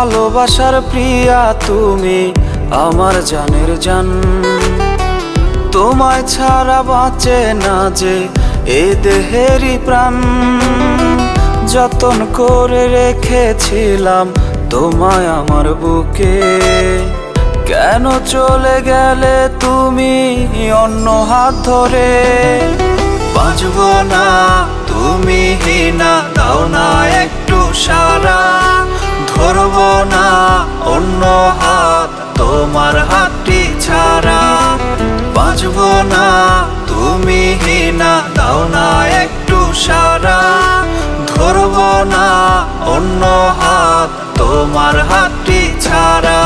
ভালোবাসার প্রিয়া তুমি আমার জানের জান। তোমায় ছাড়া বাঁচে না যে এ দেহেরই প্রাণ। যতন করে রেখেছিলাম তোমায় আমার বুকে, কেন চলে গেলে তুমি অন্য হাত ধরে? বাঁচব না তুমি না, দাও না একটু সারা। ধরব না অন্য হাত তোমার হাতটি ছাড়া। বাঁচব না তুমি না, দাও না একটু সারা। ধরব না অন্য হাত তোমার হাতটি ছাড়া।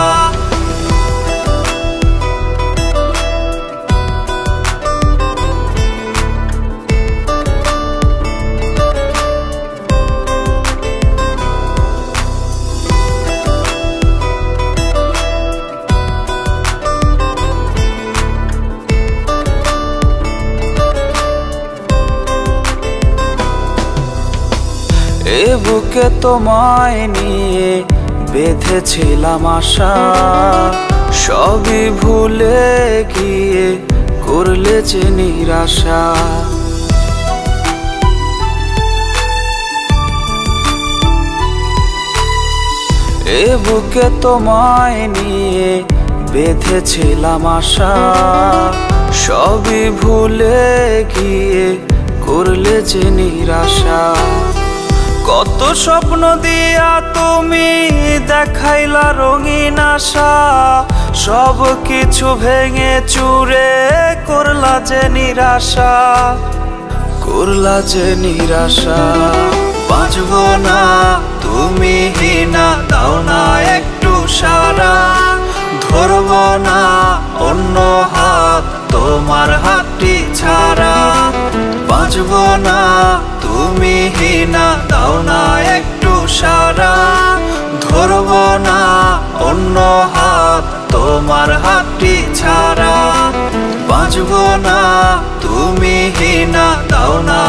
এ বুকে তোমায় নিয়ে বেঁধেছিলাম আশা, সবই ভুলে গিয়ে করলে যে নিরাশা। এ বুকে তোমায় নিয়ে বেঁধেছিলাম আশা, সবই ভুলে গিয়ে করলে যে নিরাশা। কত স্বপ্ন দিয়া তুমি দেখাইলা রঙিন আশা, সব কিছু ভেঙে চুরে করলা যে নিরাশা, করলা যে নিরাশা। বাঁচব না তুমি না, দাও না একটু সারা। ধরব না অন্য হাত তোমার হাতটি ছাড়া। বাঁচব না তুমি না, দাও না একটু সারা। ধরব না অন্য হাত তোমার হাতটি ছাড়া। বাঁচব না তুমি না, দাও না